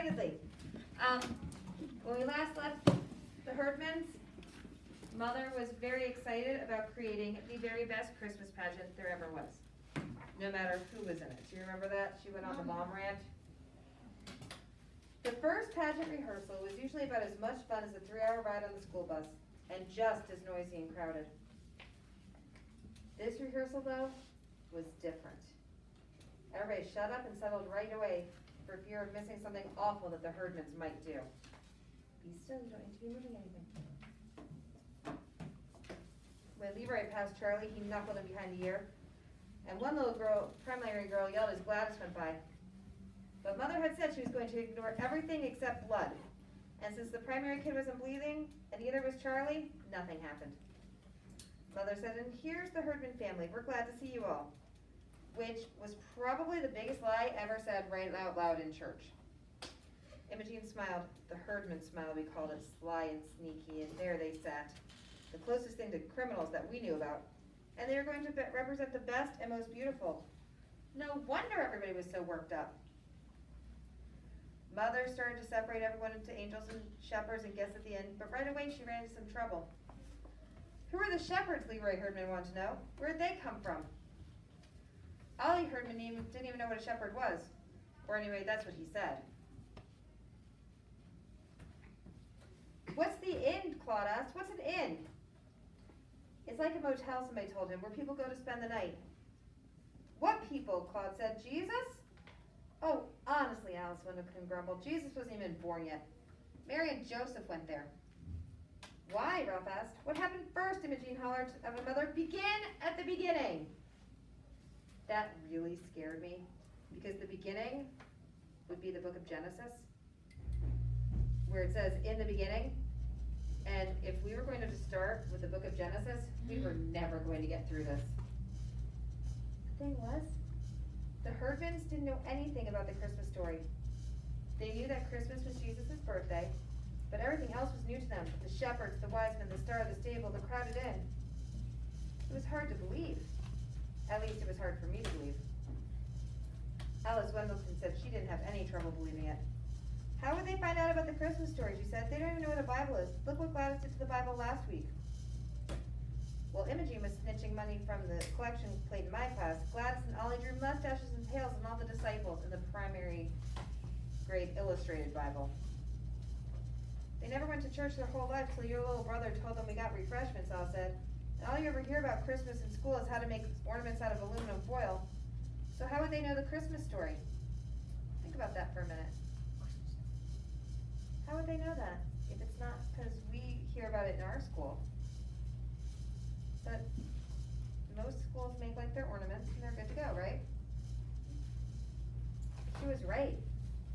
excitedly. When we last left the Herdmans, Mother was very excited about creating the very best Christmas pageant there ever was. No matter who was in it. Do you remember that? She went on the mom rant. The first pageant rehearsal was usually about as much fun as a 3-hour ride on the school bus, and just as noisy and crowded. This rehearsal, though, was different. Everybody shut up and settled right away for fear of missing something awful that the Herdmans might do. Be still, you don't need to be moving anything. When Leroy passed Charlie, he knuckled him behind the ear, and one little girl, primary girl, yelled as Gladys went by. But Mother had said she was going to ignore everything except blood. And since the primary kid wasn't bleeding, and neither was Charlie, nothing happened. Mother said, and here's the Herdman family. We're glad to see you all. Which was probably the biggest lie ever said right out loud in church. Imogene smiled. The Herdman smile, we called it, sly and sneaky, and there they sat. The closest thing to criminals that we knew about. And they were going to represent the best and most beautiful. No wonder everybody was so worked up. Mother started to separate everyone into angels and shepherds and guests at the end, but right away she ran into some trouble. Who were the shepherds, Leroy Herdman wanted to know? Where'd they come from? Ollie Herdman didn't even know what a shepherd was. Or anyway, that's what he said. What's the inn? Claude asked. What's an inn? It's like a motel, somebody told him, where people go to spend the night. What people? Claude said. Jesus? Oh, honestly, Alice Wendleton grumbled. Jesus wasn't even born yet. Mary and Joseph went there. Why? Ralph asked. What happened first? Imogene hollered at my mother. Begin at the beginning. That really scared me, because the beginning would be the book of Genesis, where it says, in the beginning. And if we were going to start with the book of Genesis, we were never going to get through this. The thing was, the Herdmans didn't know anything about the Christmas story. They knew that Christmas was Jesus' birthday, but everything else was new to them. The shepherds, the wise men, the star of the stable, the crowded inn. It was hard to believe. At least it was hard for me to believe. Alice Wendleton said she didn't have any trouble believing it. How would they find out about the Christmas story? She said. They don't even know what a Bible is. Look what Gladys did to the Bible last week. While Imogene was snitching money from the collection plate in my class, Gladys and Ollie drew mustaches and tails on all the disciples in the primary grade illustrated Bible. They never went to church their whole life till your little brother told them we got refreshments, Al said. And all you ever hear about Christmas in school is how to make ornaments out of aluminum foil. So how would they know the Christmas story? Think about that for a minute. How would they know that if it's not because we hear about it in our school? But most schools make like their ornaments and they're good to go, right? She was right.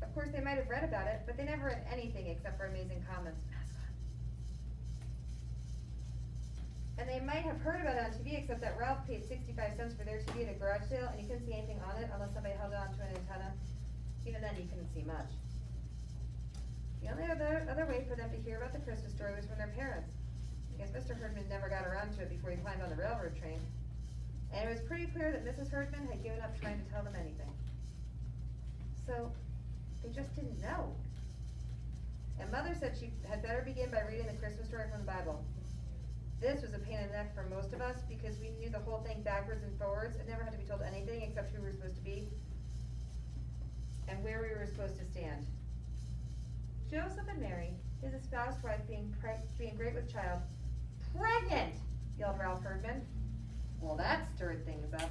Of course they might have read about it, but they never read anything except for amazing comments. And they might have heard about it on TV, except that Ralph paid 65 cents for their TV at a garage sale, and you couldn't see anything on it unless somebody held it onto an antenna. Even then, you couldn't see much. The only other way for them to hear about the Christmas story was from their parents. I guess Mr. Herdman never got around to it before he climbed on the railroad train. And it was pretty clear that Mrs. Herdman had given up trying to tell them anything. So, they just didn't know. And Mother said she had better begin by reading the Christmas story from the Bible. This was a pain in the neck for most of us because we knew the whole thing backwards and forwards and never had to be told anything except who we were supposed to be and where we were supposed to stand. Joseph and Mary, his espoused wife being great with child, pregnant, yelled Ralph Herdman. Well, that stirred things up.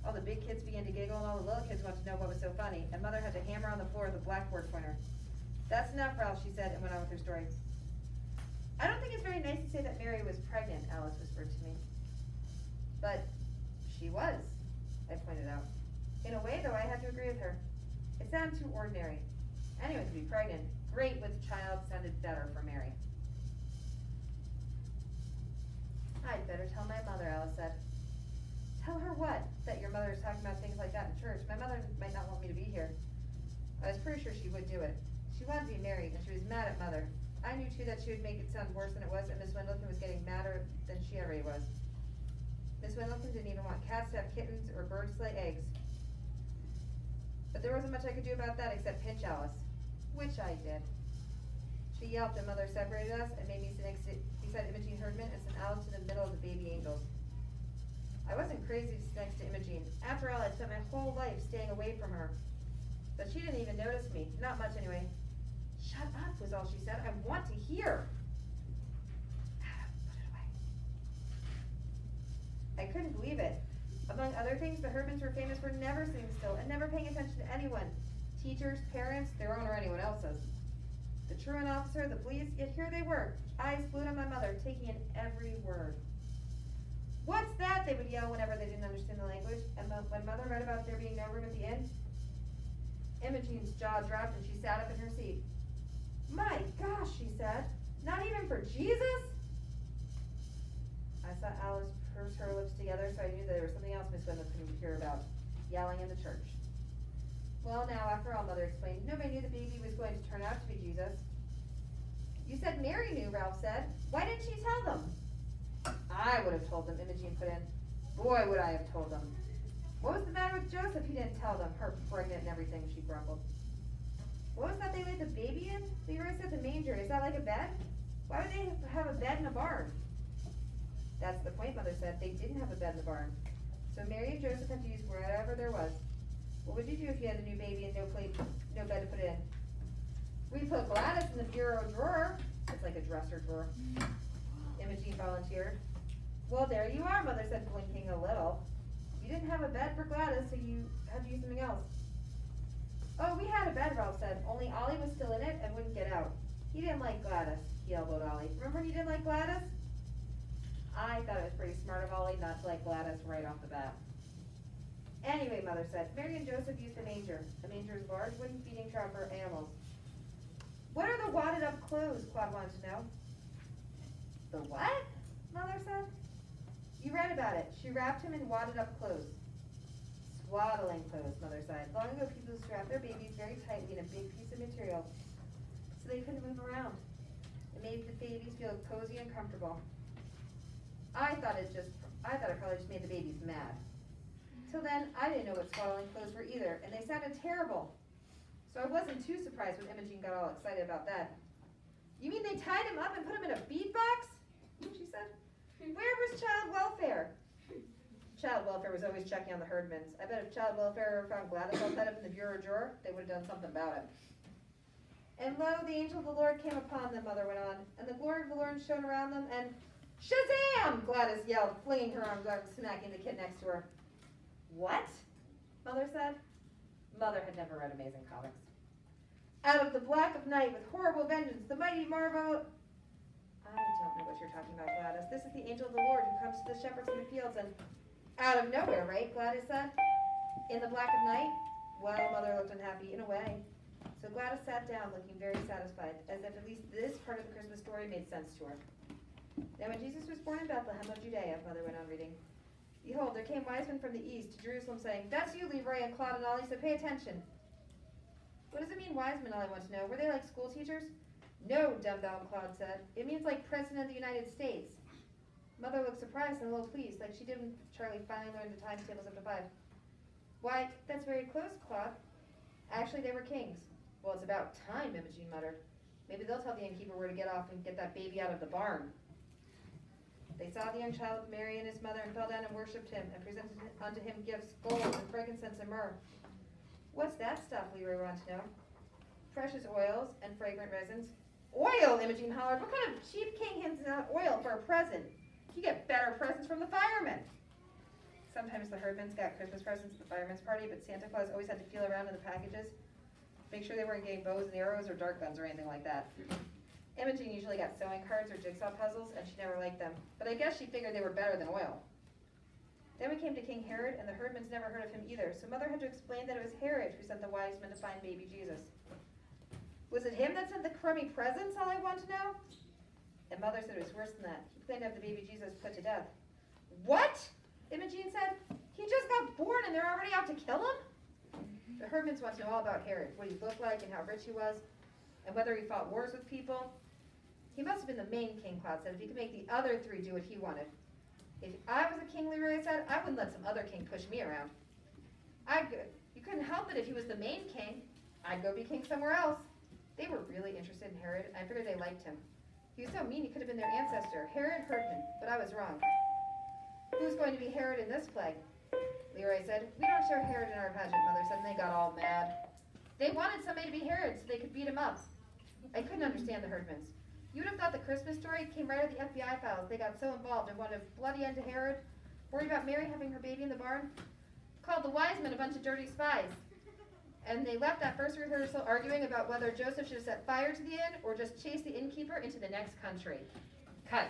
All the big kids began to giggle and all the little kids wanted to know what was so funny, and Mother had to hammer on the floor with a blackboard pointer. That's enough, Ralph, she said, and went on with her story. I don't think it's very nice to say that Mary was pregnant, Alice whispered to me. But she was, I pointed out. In a way, though, I had to agree with her. It sounded too ordinary. Anyone could be pregnant. Great with child sounded better for Mary. I'd better tell my mother, Alice said. Tell her what? That your mother is talking about things like that in church. My mother might not want me to be here. I was pretty sure she would do it. She wanted to be married, and she was mad at Mother. I knew, too, that she would make it sound worse than it was, and Miss Wendleton was getting madder than she already was. Miss Wendleton didn't even want cats to have kittens or birds to lay eggs. But there wasn't much I could do about that except pinch Alice, which I She yelped and Mother separated us and made me sit beside Imogene Herdman and sent Alice to the middle of the baby angels. I wasn't crazy to sit next to Imogene. After all, I'd spent my whole life staying away from her. But she didn't even notice me. Not much anyway. Shut up was all she said. I want to hear. Put it away. I couldn't believe it. Among other things, the Herdmans were famous for never sitting still and never paying attention to anyone. Teachers, parents, their own or anyone else's. The truant officer, the police, yet here they were, eyes glued on my mother, taking in every word. What's that? They would yell whenever they didn't understand the language, and when Mother read about there being no room at the inn, Imogene's jaw dropped and she sat up in her seat. My gosh, she said, not even for Jesus? I saw Alice purse her lips together, so I knew that there was something else Miss Winthrop couldn't hear about, yelling in the church. Well, now, after all, Mother explained, nobody knew the baby was going to turn out to be Jesus. You said Mary knew, Ralph said. Why didn't she tell them? I would have told them, Imogene put in. Boy, would I have told them. What was the matter with Joseph? He didn't tell them. Her pregnant and everything, she grumbled. What was that they laid the baby in? Leroy said the manger. Is that like a bed? Why would they have a bed in a barn? That's the point, Mother said. They didn't have a bed in the barn. So Mary and Joseph had to use wherever there was. What would you do if you had a new baby and no bed to put in? We put Gladys in the bureau drawer. It's like a dresser drawer. Imogene volunteered. Well, there you are, Mother said, blinking a little. You didn't have a bed for Gladys, so you had to use something else. Oh, we had a bed, Ralph said, only Ollie was still in it and wouldn't get out. He didn't like Gladys, he elbowed Ollie. Remember when you didn't like Gladys? I thought it was pretty smart of Ollie not to like Gladys right off the bat. Anyway, Mother said, Mary and Joseph used a manger. A manger is large wooden feeding trough for animals. What are the wadded up clothes? Claude wanted to know. The what? Mother said. You read about it. She wrapped him in wadded up clothes. Swaddling clothes, Mother sighed. Long ago people strapped their babies very tightly in a big piece of material so they couldn't move around. It made the babies feel cozy and comfortable. I thought it probably just made the babies mad. Till then, I didn't know what swaddling clothes were either, and they sounded terrible. So I wasn't too surprised when Imogene got all excited about that. You mean they tied him up and put him in a bead box? She said. Where was child welfare? Child welfare was always checking on the Herdmans. I bet if child welfare ever found Gladys all tied up in the bureau drawer, they would have done something about it. And lo, the angel of the Lord came upon them, Mother went on, and the glory of the Lord shone around them, and Shazam! Gladys yelled, flinging her arms out and smacking the kid next to her. What? Mother said. Mother had never read Amazing Comics. Out of the black of night with horrible vengeance, the mighty marvel... I don't know what you're talking about, Gladys. This is the angel of the Lord who comes to the shepherds in the fields and... Out of nowhere, right? Gladys said. In the black of night? Well, Mother looked unhappy, in a way. So Gladys sat down, looking very satisfied, as if at least this part of the Christmas story made sense to her. Now when Jesus was born in Bethlehem of Judea, Mother went on reading, behold, there came wise men from the east to Jerusalem, saying, that's you, Leroy and Claude and Ollie, so pay attention. What does it mean, wise men, Ollie wants to know? Were they like school teachers? No, dumb-down, Claude said. It means like President of the United States. Mother looked surprised and a little pleased, like she did when Charlie finally learned the timetables up to 5. Why, that's very close, Claude. Actually, they were kings. Well, it's about time, Imogene muttered. Maybe they'll tell the innkeeper where to get off and get that baby out of the barn. They saw the young child with Mary and his mother and fell down and worshipped him and presented unto him gifts, gold and frankincense and myrrh. What's that stuff, Leroy wanted to know. Precious oils and fragrant resins. Oil, Imogene hollered. What kind of cheap king hands out oil for a present? You get better presents from the firemen. Sometimes the Herdmans got Christmas presents at the firemen's party, but Santa Claus always had to feel around in the packages, make sure they weren't getting bows and arrows or dart guns or anything like that. Imogene usually got sewing cards or jigsaw puzzles, and she never liked them. But I guess she figured they were better than oil. Then we came to King Herod, and the Herdmans never heard of him either, so Mother had to explain that it was Herod who sent the wise men to find baby Jesus. Was it him that sent the crummy presents, all I want to know? And Mother said it was worse than that. He planned to have the baby Jesus put to death. What? Imogene said. He just got born and they're already out to kill him? The Herdmans want to know all about Herod, what he looked like and how rich he was, and whether he fought wars with people. He must have been the main king, Claude said, if he could make the other three do what he wanted. If I was a king, Leroy said, I wouldn't let some other king push me around. You couldn't help it if he was the main king. I'd go be king somewhere else. They were really interested in Herod. I figured they liked him. He was so mean he could have been their ancestor, Herod Herdman, but I was wrong. Who's going to be Herod in this plague? Leroy said. We don't share Herod in our pageant, Mother said, and they got all mad. They wanted somebody to be Herod so they could beat him up. I couldn't understand the Herdmans. You would have thought the Christmas story came right out of the FBI files. They got so involved and wanted a bloody end to Herod, worried about Mary having her baby in the barn. Called the wise men a bunch of dirty spies. And they left that first rehearsal arguing about whether Joseph should have set fire to the inn or just chase the innkeeper into the next country. Cut.